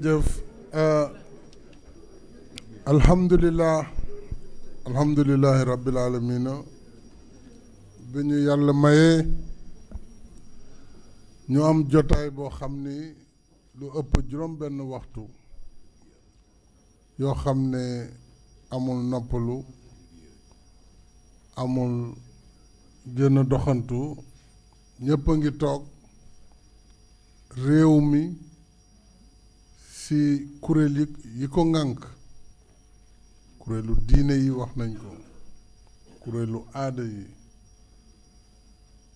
jërëjëf alhamdulillahi rabbil alamina bi ñu yàlla mayee ñu am jotaay boo xam ni lu ëpp juróom benn waxtu yoo xam ne amul noppalu amul gën a doxantu ñëpp a ngi toog réew mi ci kuréel yi ko ŋànk kuréelu diine yi wax nañ ko kuréelu aada yi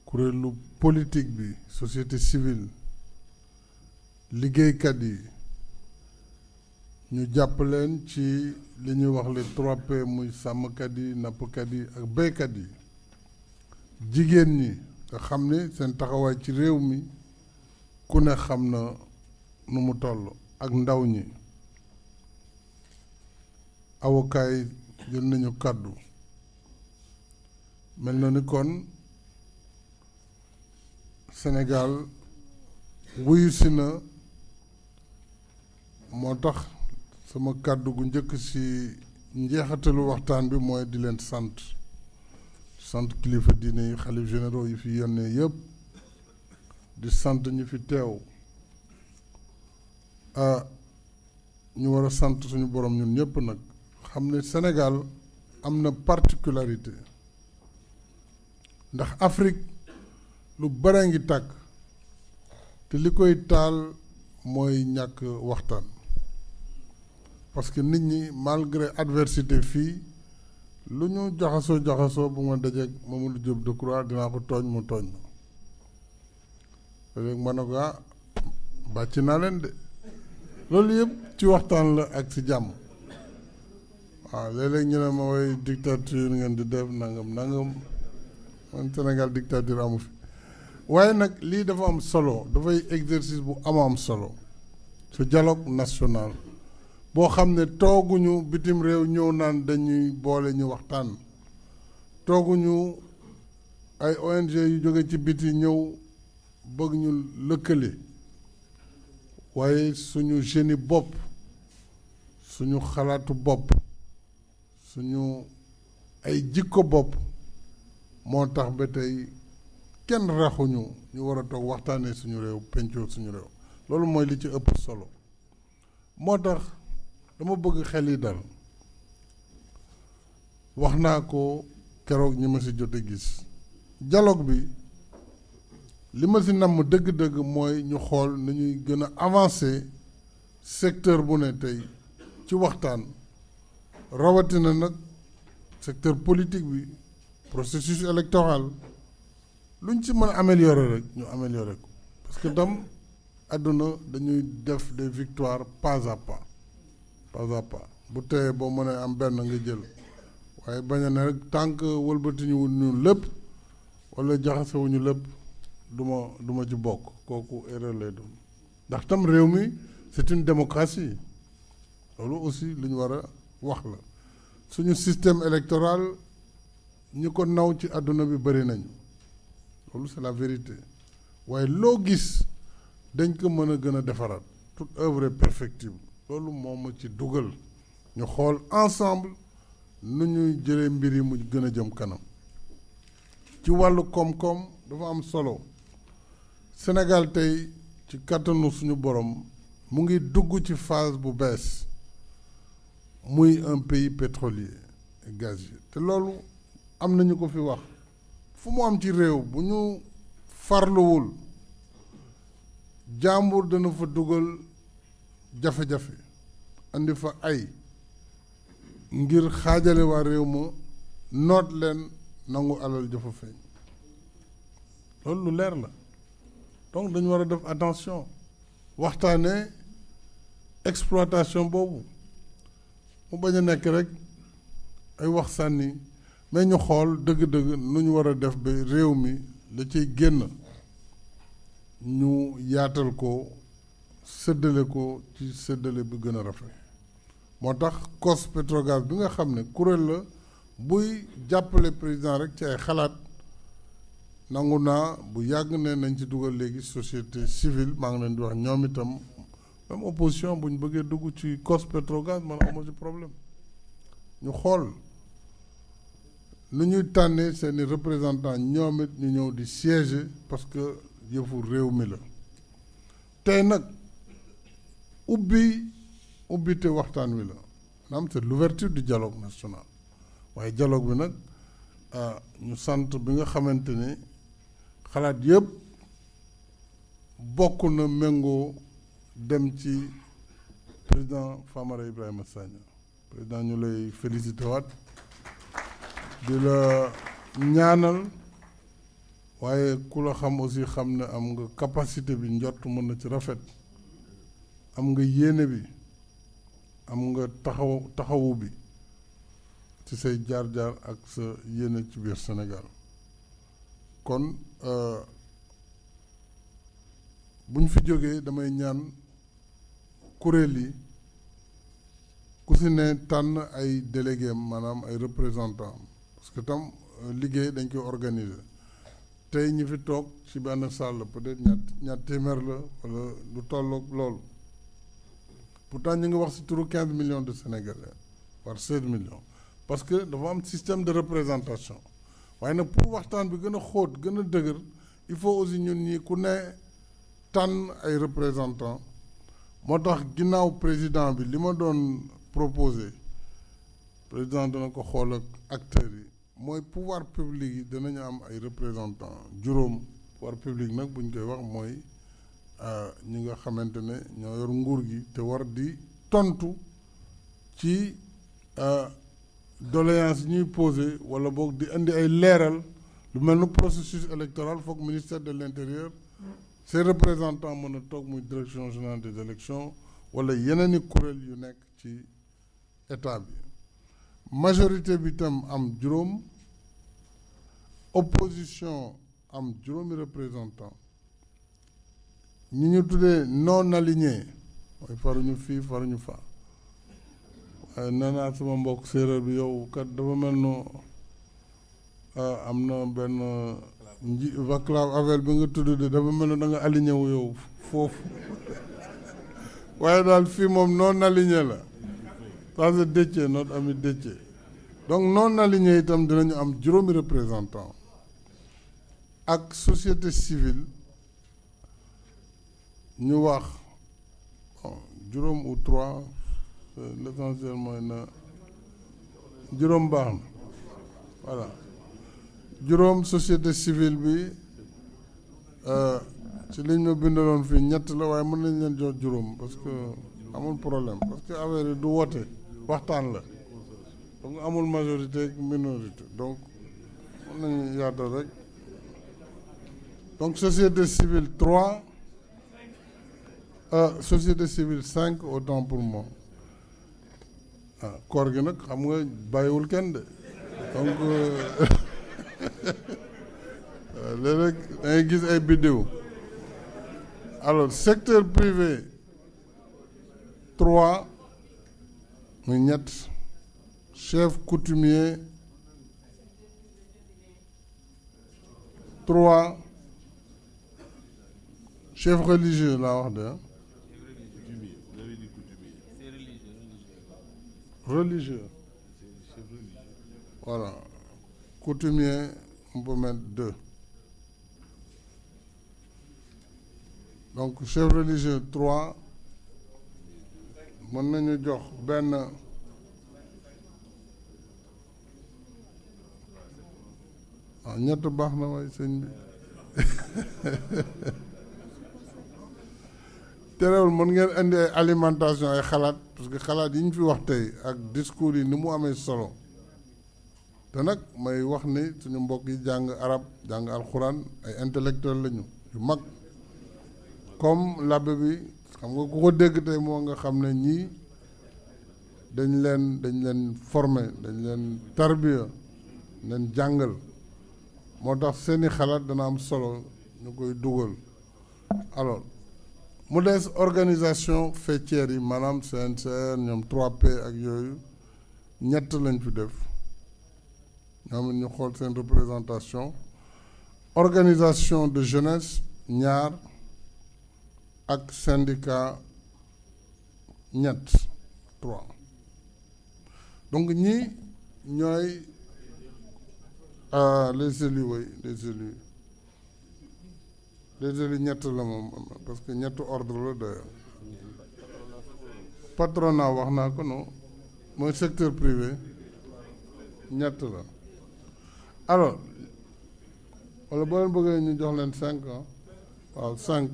kuréelu politique bi société civile liggéeykat yi ñu jàpp leen ci li ñuy wax les 3P muy sàmmkat yi nappkat yi ak béykat yi jigéen ñi nga xam ne seen taxawaay ci réew mi ku ne xam na nu mu toll ak ndaw ñi avocat yi jël nañu kàddu mel na ni kon Sénégal wuyu si na moo tax sama kàddu gu njëkk ci njeexatalu waxtaan bi mooy di leen sant kilifa diine yi xalif généraux yi fi yónnee yëpp di sant ñi fi teew ñu war a sant suñu borom ñun ñëpp nag xam ne Sénégal am na particularité ndax Afrique lu bare ngi tàkk te li koy taal mooy ñàkk waxtaan parce que nit ñi malgré adversité fii lu ñu jaxasoo bu ma dajeeg Mamadou Diop Decroix dinaa ko tooñ mu tooñ ma léegi ma ne ko bàcc naa leen de loolu yëpp ci waxtaan la ak ci jàmm waaw léeg-léeg ñu ne ma woy dictature ngeen di def nangam man Sénégal dictature amu fi waaye nag lii dafa am solo dafay exercice bu am solo ce dialogue national boo xam ne tooguñu bitim réew ñëw naan dañuy boole ñu waxtaan tooguñu ay ONG yu jóge ci biti ñëw bëgg ñu lëkkale waaye suñu génie bopp suñu xalaatu bopp suñu ay jikko bopp moo tax ba tey kenn raxuñu ñu war a toog waxtaanee suñu réew pencoo suñu réew loolu mooy li ci ëpp solo moo tax dama bëgg xel yi dal wax naa ko keroog ñi ma ci jote gis dialogue bi li ma ci namm dëgg-dëgg mooy ñu xool nu ñuy gën a avancer secteur bu ne tey ci waxtaan rawatina nag secteur politique bi processus électoral luñ ci mën a améliorer rek ñu améliorer ko parce que tam àdduna dañuy def des victoires pas à pas bu teyee boo mënee am benn nga jël waaye bañ a ne rek tant que wëlbatiñu ñu lépp wala jaxasewuñu lépp du ma ci bokk kooku erreur lay doon ndax tam réew mi c'est une démocratie loolu aussi lu ñu war a wax la suñu système électoral ñi ko naw ci àdduna bi bëri nañu loolu c'est la vérité waaye loo gis dañ ko mën a gën a defaraat toute œuvre est perfectible loolu moo ma ci dugal ñu xool ensemble nu ñuy jëlee mbir yi mu gën a jëm kanam ci wàllu koom-koom dafa am solo Sénégal tey ci kàttanu suñu borom mu ngi dugg ci phase bu bees muy un pays pétrolier et gazier te loolu am nañu ko fi wax fu mu am ci réew bu ñu farluwul jàmbur dana fa dugal jafe-jafe andi fa ay ngir xaajale waa réew ma noot leen nangu alal jafa feeñ loolu lu leer la donc dañu war a def attention waxtaanee exploitation boobu mu bañ a nekk rek ay wax sànni mais ñu xool dëgg-dëgg nu ñu war a def ba réew mi la ciy génn ñu yaatal ko séddale ko ci séddale bi gën a rafet moo tax COS Petrogaz bi nga xam ne kuréel la buy jàppale président rek ci ay xalaat nangu naa bu yàgg ne nañ ci dugal léegi société civile maa ngi leen di wax ñoom itam même opposition bu ñu bëggee dugg ci cos Petrogaz man amoo ci problème ñu xool nu ñuy tànnee seeni représentant ñoom it ñu ñëw di siéger parce que yëfu réew mi la tey nag ubbite waxtaan wi la maanaam c'est l'ouverture du dialogue national waaye dialogue bi nag ñu sant bi nga xamante ne xalaat yëpp bokk na méngoo dem ci président Famara Ibrahima Sagna président ñu lay félicité waat di la ñaanal waaye ku la xam aussi xam ne am nga capacité bi njort mën na ci rafet am nga yéene bi am nga taxawu bi ci say jaar-jaar ak sa yéene ci biir Sénégal kon bu ñu fi jógee damay ñaan kuréel yi ku si ne tànn ay délégué maanaam ay représentant parce que tam liggéey dañ koy organiser tey ñi fi toog ci benn salle peut-être ñaar téeméer la wala lu tolloog loolu pourtant ñu ngi wax ci turu 15 millions de Sénégalais par 16 millions parce que dafa am système de représentation waaye nag pour waxtaan bi gën a xóot gën a dëgër il faut aussi ñun ñi ku ne tànn ay représentants moo tax ginnaaw président bi li ma doon proposé président dana ko xool ak acteurs yi mooy pouvoir public yi danañu am ay représentants juróom pouvoir public nag bu ñu koy wax mooy ñi nga xamante ne ñoo yor nguur gi te war di tontu ci doléance yi ñuy posé wala boog di indi ay leeral lu mel ni processus électoral foog ministère de l'intérieur ses représentants mën a toog muy direction générale des élections wala yeneen i kuréel yu nekk ci état bi majorité bi tam am juróom opposition am juróomi représentant ñi ñu tuddee non aligné mooy faruñu fii faruñu fa waaye nee naa sama mbokk séeréer bi yow kat dafa mel no am na benn Vaclav Havel bi nga tudd de dafa mel ne da nga aligné wu yow foofu waaye daal fii moom non aligné la ça c'est Déthié notre ami Déthié donc non aligné itam dinañu am juróomi représentant ak société civile ñu wax juróom ou trois l'essentiel mooy na juróom baax na voilà juróom société civile bi ci liñ ma bindaloon fii ñett la waaye mën nañ leen jox juróom parce que amul problème parce que affaire yi du woote waxtaan la donc amul majorité ak minorité donc mën nañu yaatal rek donc société civile 3 société civile 5 autant pour moi koor gi nag xam nga bàyyiwul kenn de donc léeg-léeg da ngay gis ay vidéo alors secteur privé 3 muy ñett chef coutumier 3 chef religieux laa wax de religieux voilà coutumier on peut mettre 2 donc chef religieux 3 mën nañu jox benn ñett baax na waaye sëñ bi terewul mën ngeen indi ay alimentation ay xalaat parce que xalaat yi ñu fi wax tey ak discours yi ni mu amee solo te nag may wax ni suñu mbokk yi jàng arab jàng alxuraan ay intellectuel lañu yu mag comme labbe bi xam nga ku ko dégg tey moo nga xam ne ñii dañ leen former dañ leen tarbiya leen jàngal moo tax seeni xalaat dana am solo ñu koy dugal alors mu des organisation faîtière yi maanaam CNCR ñoom 3P ak yooyu ñett lañ fi def ñoom it ñu xool seen représentation organisation de jeunesse ñaar ak syndicat ñett 3 donc ñi ñooy les élus way les élus ñett la moom parce que ñett ordre la d'ailleurs patronat wax naa ko non mooy secteur privé ñett la alors wala boo leen bëggee ñu jox leen 5 ans waaw 5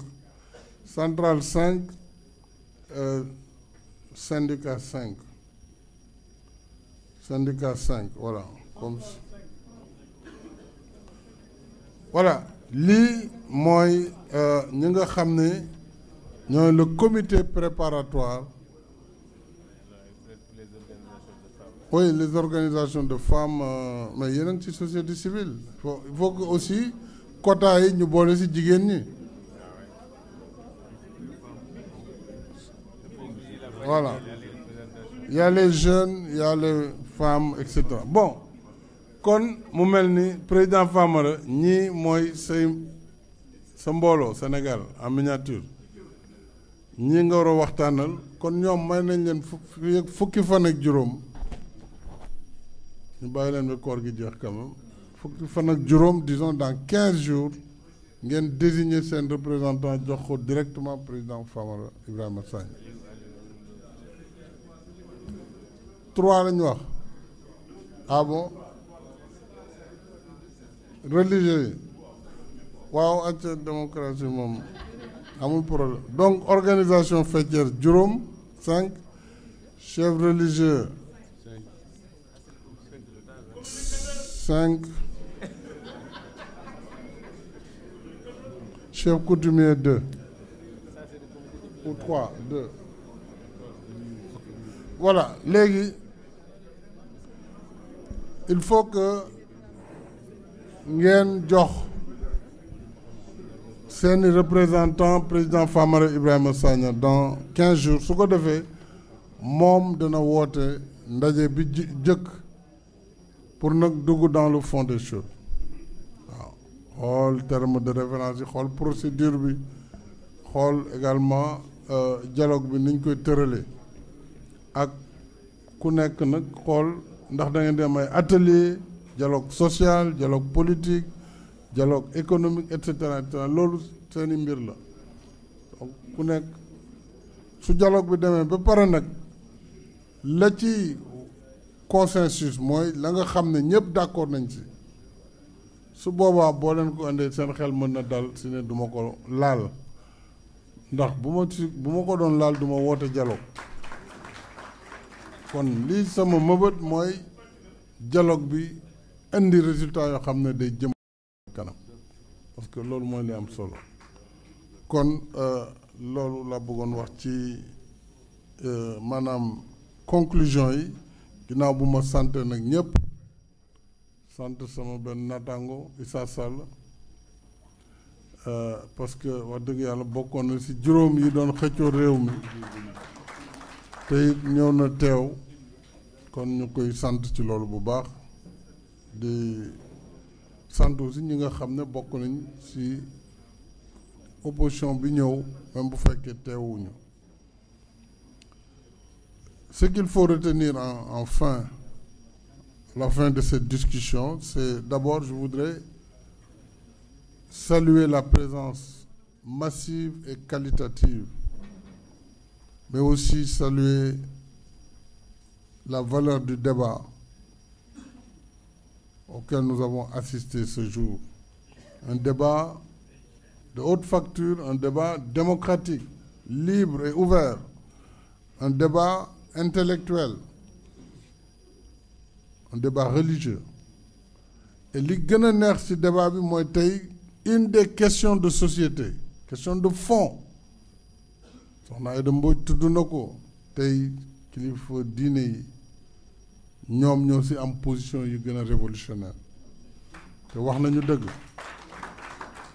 centrale 5 syndicat 5 voilà comme voilà lii mooy ñi nga xam ne ñooy le comité préparatoire. Oui, les organisations de femmes mais yéen a ngi ci société civile il faut que aussi quota yi ñu boole ci jigéen ñi voilà il y a les jeunes il y a les femmes et cetera bon kon mu mel ni président Famara ñii mooy sa mbooloo Sénégal en miniature ñii nga war a waxtaanal kon ñoom may nañ leen fukki fan ak juróom ñu bàyyi leen ba koor gi jeex quand même fukki fan ak juróom disons dans 15 jours ngeen désigner seen représentant jox ko directement président Famara Ibrahima Sagna 3 la ñu wax ah bon religieux yi waaw ak démocratie moom amul problème donc organisation faîtière juróom 5 chef religieux 5 chef coutumier 2 ou 3 2 voilà léegi il faut que ngeen jox seeni représentant président Famara Ibrahima Sagna dans 15 jours su ko defee moom dana woote ndaje bi jëkk pour nag dugg dans le fond des choses waaw xool terme de référence yi xool procédure bi xool également dialogue bi niñ koy tëralee ak ku nekk nag xool ndax da ngeen di am ay atelier dialogue social dialogue politique dialogue économique et cetera loolu seeni mbir la donc ku nekk su dialogue bi demee ba pare nag la ci consensus mooy la nga xam ne ñëpp d'accord nañ ci su boobaa boo leen ko indee seen xel mën na dal si ne du ma ko laal ndax bu ma ko doon laal du ma woote dialogue kon lii sama mëbët mooy dialogue bi indi résultat yoo xam ne day jëm kanam parce que loolu mooy li am solo kon loolu la bëggoon wax ci maanaam conclusion yi ginnaaw bu ma sant nag ñëpp sant sama benn naataango Issa Sall parce que wax dëgg yàlla bokkoon na ci juróom yi doon xëccoo réew mi te it ñëw na teew kon ñu koy sant ci loolu bu baax di sant aussi ñi nga xam ne bokk nañ ci opposition bi ñëw même bu fekkee teewuñu ce qu'il faut retenir enfin la fin de cette discussion c'est d'abord je voudrais saluer la présence massive et qualitative mais aussi saluer la valeur du débat auquel nous avons assisté ce jour. Un débat de haute facture, un débat démocratique, libre et ouvert, un débat intellectuel, un débat religieux. Et li gën a neex ci débat bi mooy tey une des questions de société, question de fond. Soxna Aïda Mbodj tudd na ko tey kilifa diine yi ñoom ñoo ci am position yu gën a révolutionnaire te wax nañu dëgg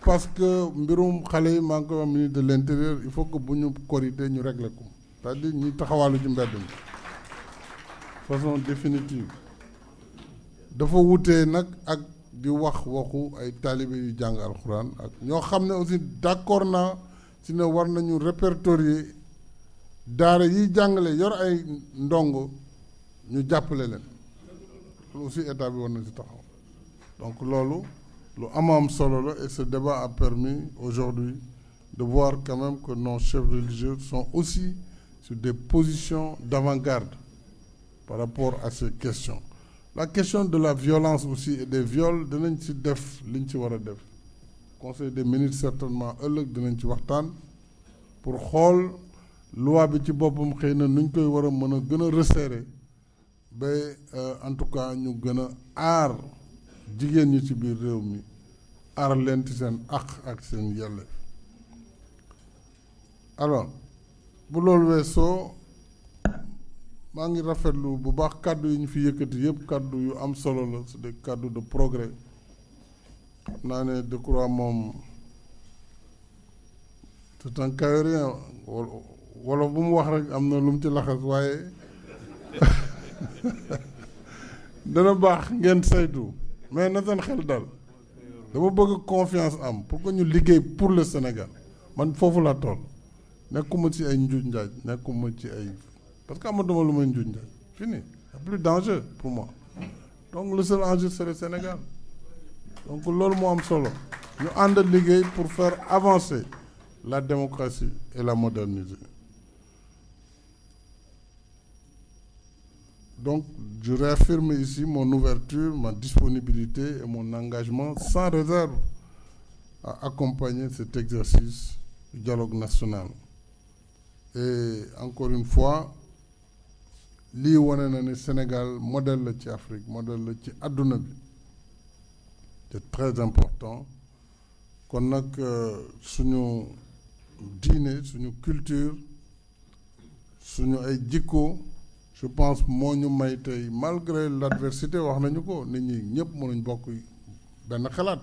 parce que mbirum xale yi maa ngi koy wax ministre de l'intérieur il faut que bu ñu korité ñu régler ko c'est-à-dire ñuy taxawaalu ci mbedd mi façon définitive dafa wutee nag ak di wax waxu ay taalibe yu jàng alxuraan ak ñoo xam ne aussi d'accord naa ci ne war nañu répertorier daara yi jàngale yor ay ndongo ñu jàppale leen loolu aussi état bi war na ci taxaw donc loolu lu am solo la et ce débat a permis aujourd'hui de voir quand même que nos chefs religieux sont aussi sur des positions d'avant-garde par rapport à ces questions. La question de la violence aussi et des viols dinañ ci def liñ ci war a def conseil des ministres certainement ëllëg dinañ ci waxtaan pour xool loi bi ci boppam xëy na nuñ koy war a mën a gën a resserrer ba en tout cas ñu gën a aar jigéen ñi ci biir réew mi aar leen ci seen àq ak seen yelleef alors bu loolu weesoo maa ngi rafetlu bu baax kàddu yi ñu fi yëkkati yëpp kàddu yu am solo la c'est des kàddu de progrès xam naa ne de croix moom c'est un Kayorien wolof bu mu wax rek am na lu mu ci laxas waaye dana baax ngeen saytu mais na seen xel dal dama bëgg confiance am pour que ñu liggéey pour le Sénégal man foofu laa toll nekkuma ci ay njuuj njaaj nekkuma ci ay parce que amatuma lu may njuuj njaaj fini y a plus d'enjeu pour moi donc le seul enjeu c'est le Sénégal donc loolu moo am solo ñu ànd liggéey pour faire avancer la démocratie et la moderniser donc je réaffirme ici mon ouverture, ma disponibilité et mon engagement sans réserve à accompagner cet exercice du dialogue national. Et encore une fois, lii wane na ne Sénégal modèle la ci Afrique modèle la ci àdduna bi c'est très important kon nag suñu diine suñu culture suñu ay jikko je pense moo ñu may tey malgré l'adversité wax nañu ko nit ñi ñëpp mënuñ bokk benn xalaat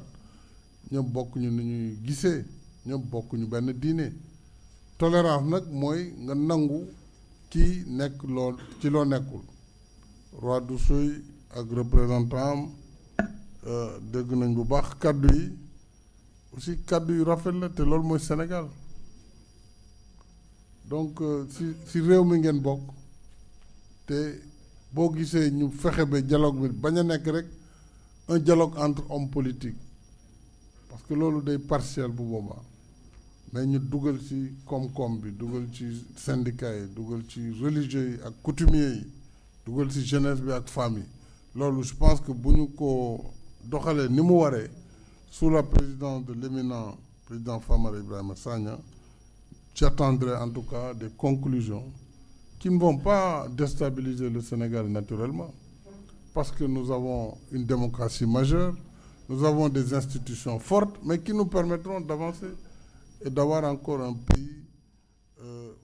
ñëpp bokk ñu ni ñuy gisee ñëpp bokk ñu benn diine tolérance nag mooy nga nangu kii nekk loo ci loo nekkul roi du seuil ak représentant dégg nañ bu baax kàddu yi aussi kàddu yu rafet la te loolu mooy Sénégal donc si réew mi ngeen bokk te boo gisee ñu fexe ba dialogue bi bañ a nekk rek un dialogue entre hommes politiques parce que loolu day partiel bu boobaa mais ñu dugal ci koom-koom bi dugal ci syndicats yi dugal ci religieux yi ak coutumiers yi dugal ci jeunesse bi ak femmes yi loolu je pense que bu ñu ko doxalee ni mu waree sous la présidence de l'éminent président Famara Ibrahima Sagna j'attendrai en tout cas des conclusions qui ne vont pas déstabiliser le Sénégal naturellement parce que nous avons une démocratie majeure, nous avons des institutions fortes mais qui nous permettront d'avancer et d'avoir encore un pays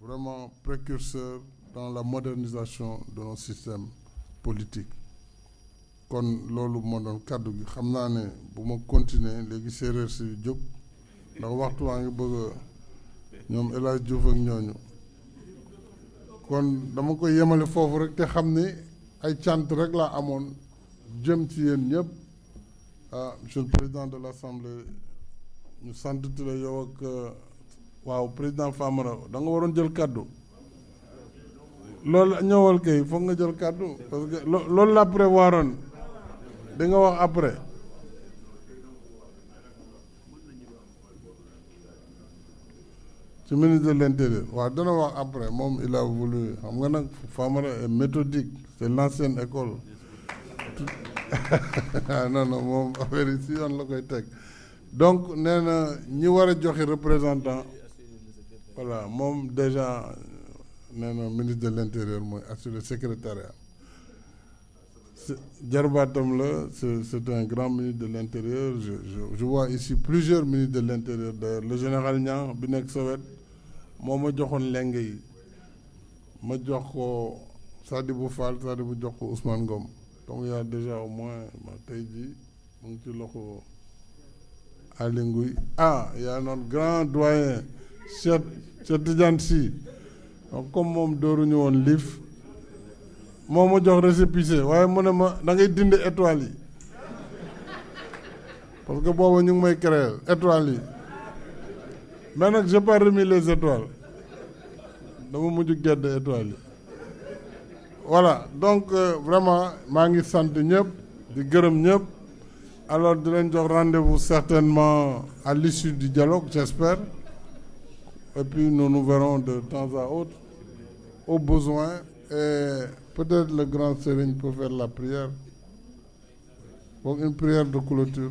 vraiment précurseur dans la modernisation de nos systèmes politiques kon loolu moo doon kàddu gi xam naa ne bu ma continuer léegi séeréer si jóg ndax waxtu waa ngi bëgg ñoom El Hadj Diouf ak ñooñu kon dama koy yemale foofu rek te xam ne ay cant rek laa amoon jëm ci yéen ñëpp monsieur le président de l'Assemblée ñu sant la yow ak waaw président Famara da nga waroon jël kàddu loolu ñëwal kay foog nga jël kàddu parce que loolu la prévoiroon da nga wax après ci ministre de l'Intérieur waaw dana wax après moom il a voulu xam nga nag Famara est méthodique c'est l'ancienne école non moom affaire yi si yoon la koy teg donc nee na ñi war a joxe représentant voilà moom déjà nee na ministre de l'Intérieur mooy assurer secrétariat jarbaatam la c'est un grand ministre de l'Intérieur je vois ici plusieurs ministres de l'Intérieur d'ailleurs le général Niang bi nekk Sowét moo ma joxoon leng yi ma jox ko Sadibou Fall Sadibou jox ko Ousmane Ngom donc il y a déjà au moins tey jii mu ngi ci loxo Ali Ngouille il y a notre grand doyen Cheikh Tidiane Sy donc comme moom dooruñu woon liif moo ma jox récépissé waaye mu ne ma da ngay dindi étoiles yi parce que booba ñu ngi may créer étoiles yi mais nag j'ai pas remis les étoiles dama mujj gedd étoile yi voilà donc vraiment maa ngi sant ñëpp di gërëm ñëpp alors di leen jox rendez-vous certainement à l'issue du dialogue j'espère et puis nous nous verrons de temps à autre au besoin et peut-être le grand Serigne peut faire la prière donc une prière de clôture.